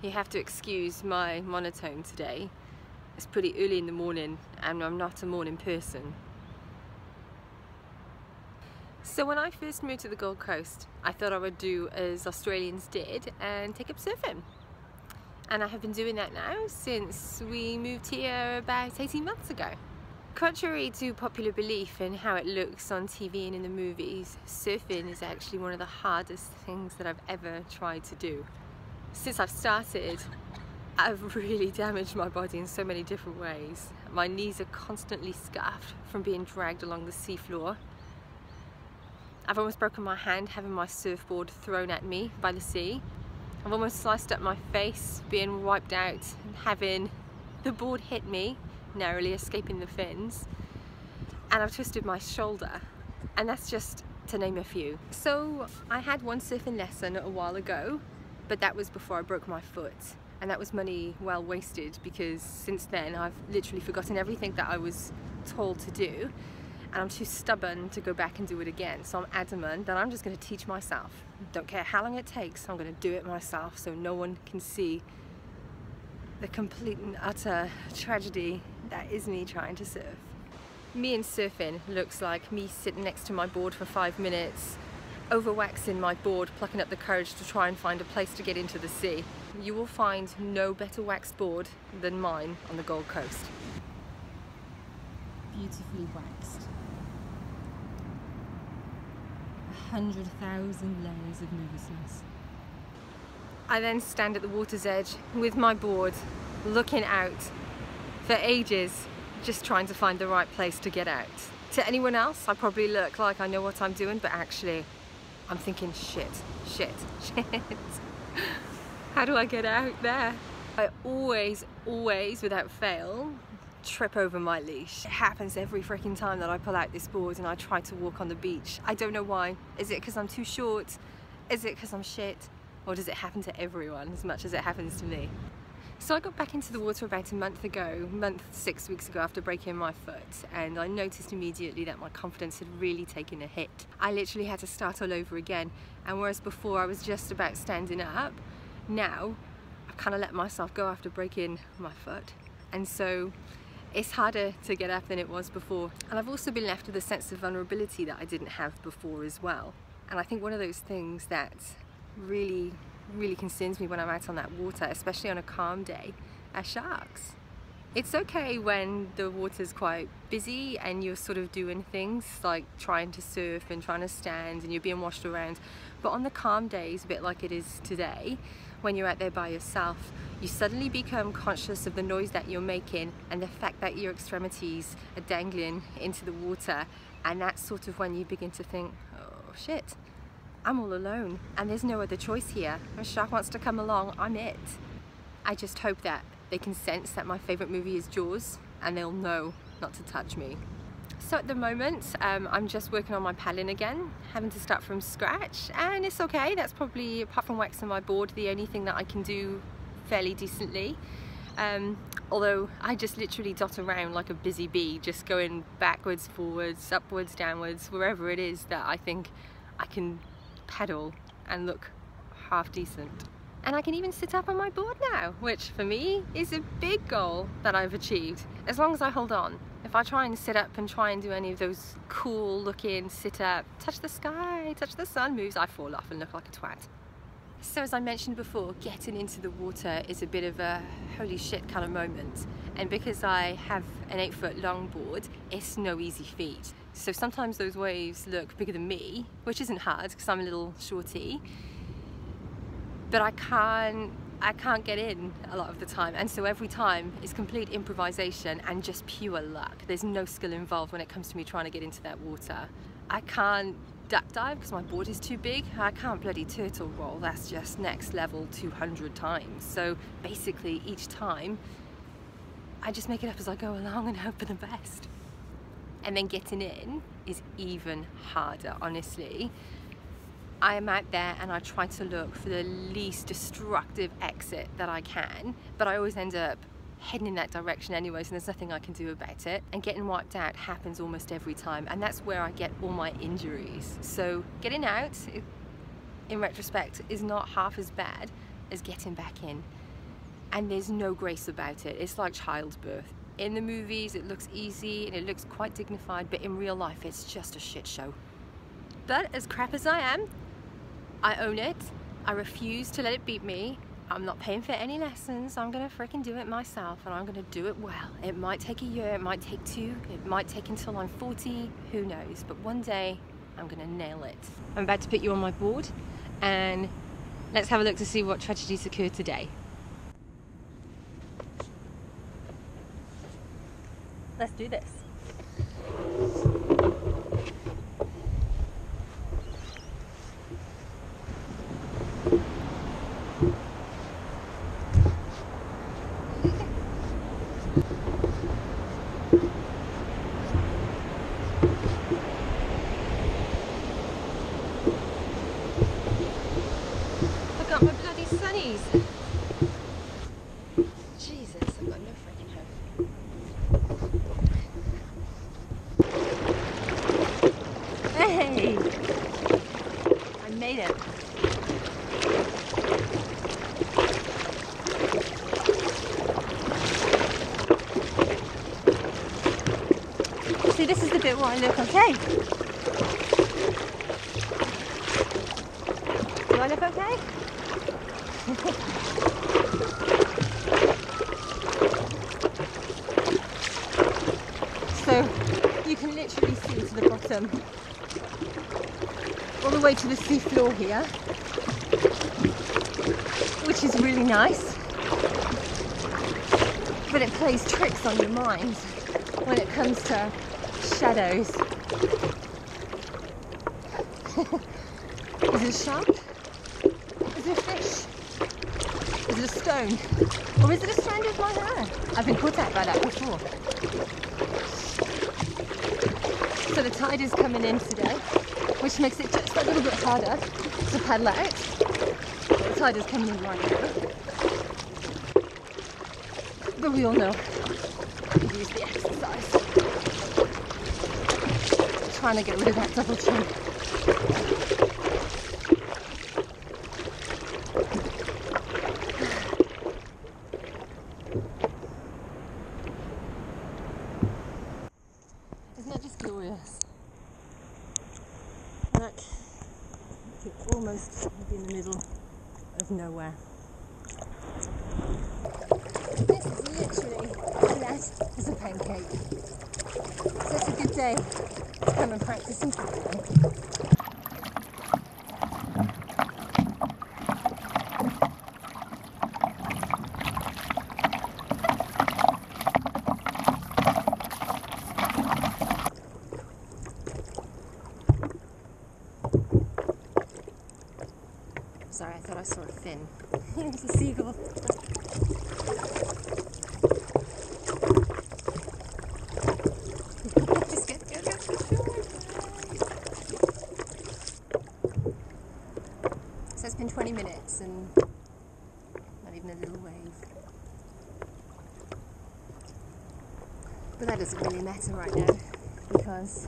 You have to excuse my monotone today. It's pretty early in the morning and I'm not a morning person. So when I first moved to the Gold Coast, I thought I would do as Australians did and take up surfing. And I have been doing that now since we moved here about 18 months ago. Contrary to popular belief in how it looks on TV and in the movies, surfing is actually one of the hardest things that I've ever tried to do. Since I've started, I've really damaged my body in so many different ways. My knees are constantly scuffed from being dragged along the seafloor. I've almost broken my hand having my surfboard thrown at me by the sea. I've almost sliced up my face being wiped out and having the board hit me, narrowly escaping the fins. And I've twisted my shoulder, and that's just to name a few. So I had one surfing lesson a while ago, but that was before I broke my foot, and that was money well wasted because since then I've literally forgotten everything that I was told to do, and I'm too stubborn to go back and do it again. So I'm adamant that I'm just going to teach myself. Don't care how long it takes, I'm going to do it myself so no one can see the complete and utter tragedy that is me trying to surf. Me and surfing looks like me sitting next to my board for 5 minutes, overwaxing my board, plucking up the courage to try and find a place to get into the sea. You will find no better waxed board than mine on the Gold Coast. Beautifully waxed. 100,000 layers of nervousness. I then stand at the water's edge with my board, looking out for ages, just trying to find the right place to get out. To anyone else, I probably look like I know what I'm doing, but actually, I'm thinking, shit. How do I get out there? I always, without fail, trip over my leash. It happens every freaking time that I pull out this board and I try to walk on the beach. I don't know why. Is it because I'm too short? Is it because I'm shit? Or does it happen to everyone as much as it happens to me? So I got back into the water about a month ago, 6 weeks ago after breaking my foot, and I noticed immediately that my confidence had really taken a hit. I literally had to start all over again, and whereas before I was just about standing up, now I've kind of let myself go after breaking my foot, and so it's harder to get up than it was before. And I've also been left with a sense of vulnerability that I didn't have before as well. And I think one of those things that really concerns me when I'm out on that water, especially on a calm day, are sharks. It's okay when the water's quite busy and you're sort of doing things like trying to surf and trying to stand and you're being washed around, but on the calm days, a bit like it is today, when you're out there by yourself, you suddenly become conscious of the noise that you're making and the fact that your extremities are dangling into the water, and that's sort of when you begin to think, oh shit, I'm all alone and there's no other choice here. If a shark wants to come along, I'm it. I just hope that they can sense that my favourite movie is Jaws and they'll know not to touch me. So at the moment, I'm just working on my paddling again, having to start from scratch, and it's okay. That's probably, apart from waxing my board, the only thing that I can do fairly decently. Although I just literally dot around like a busy bee, just going backwards, forwards, upwards, downwards, wherever it is that I think I can pedal and look half decent. And I can even sit up on my board now, which for me is a big goal that I've achieved, as long as I hold on. If I try and sit up and try and do any of those cool looking sit up, touch the sky, touch the sun moves, I fall off and look like a twat. So as I mentioned before, getting into the water is a bit of a holy shit kind of moment. And because I have an 8-foot long board, it's no easy feat. So sometimes those waves look bigger than me, which isn't hard because I'm a little shorty, but I can't get in a lot of the time, and so every time is complete improvisation and just pure luck. There's no skill involved when it comes to me trying to get into that water. I can't duck dive because my board is too big. I can't bloody turtle roll, that's just next level 200 times. So basically each time I just make it up as I go along and hope for the best. And then getting in is even harder, honestly. I am out there and I try to look for the least destructive exit that I can, but I always end up heading in that direction anyway, so there's nothing I can do about it. And getting wiped out happens almost every time, and that's where I get all my injuries. So getting out, in retrospect, is not half as bad as getting back in. and there's no grace about it. It's like childbirth. In the movies it looks easy and it looks quite dignified, but in real life it's just a shit show. But as crap as I am, I own it. I refuse to let it beat me. I'm not paying for any lessons. I'm gonna freaking do it myself, and I'm gonna do it well. It might take a year, it might take 2, it might take until I'm 40, who knows, but one day I'm gonna nail it. I'm about to put you on my board, and let's have a look to see what tragedies occurred today. Let's do this. I got my bloody sunnies. Jesus, I've got no freaking hope. Hey! I made it. See, this is the bit where I look okay. Do I look okay? So you can literally see to the bottom, all the way to the sea floor here, which is really nice, but it plays tricks on your mind when it comes to shadows. Is it a shark? Is it a fish? Is it a stone? Or is it a strand of my hair? I've been caught out by that before. So the tide is coming in today, which makes it just a little bit harder to paddle out. The tide is coming in right now. But we all know to use the exercise. Trying to get rid of that double chin. Isn't that just glorious? Like, you could almost be in the middle of nowhere. This is literally flat as a pancake. Such a good day to come and practice some paddling. Sorry, I thought I saw a fin. It's a seagull. Just go. So it's been 20 minutes and not even a little wave. But that doesn't really matter right now, because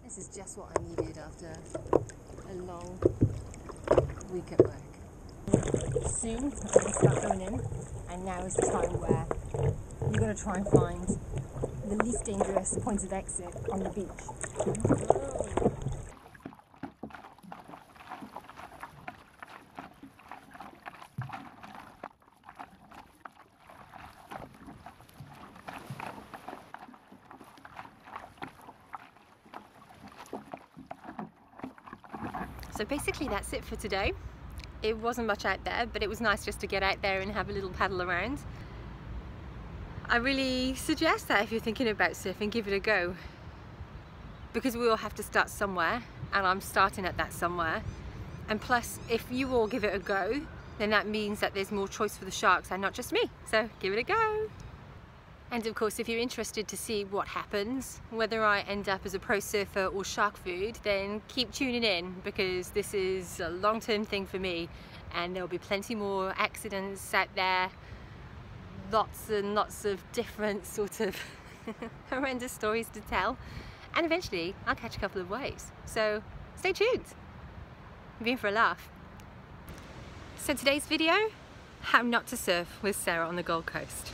this is just what I needed after a long week at work. Soon we're going to start going in, and now is the time where you've got to try and find the least dangerous points of exit on the beach. So basically that's it for today. It wasn't much out there, but it was nice just to get out there and have a little paddle around. I really suggest that if you're thinking about surfing, give it a go. Because we all have to start somewhere, and I'm starting at that somewhere. And plus, if you all give it a go, then that means that there's more choice for the sharks and not just me. So give it a go. And of course, if you're interested to see what happens, whether I end up as a pro surfer or shark food, then keep tuning in, because this is a long-term thing for me, and there'll be plenty more accidents out there, lots and lots of different sort of horrendous stories to tell, and eventually I'll catch a couple of waves. So stay tuned. I'm in for a laugh. So today's video, How not to surf with Sarah on the Gold Coast.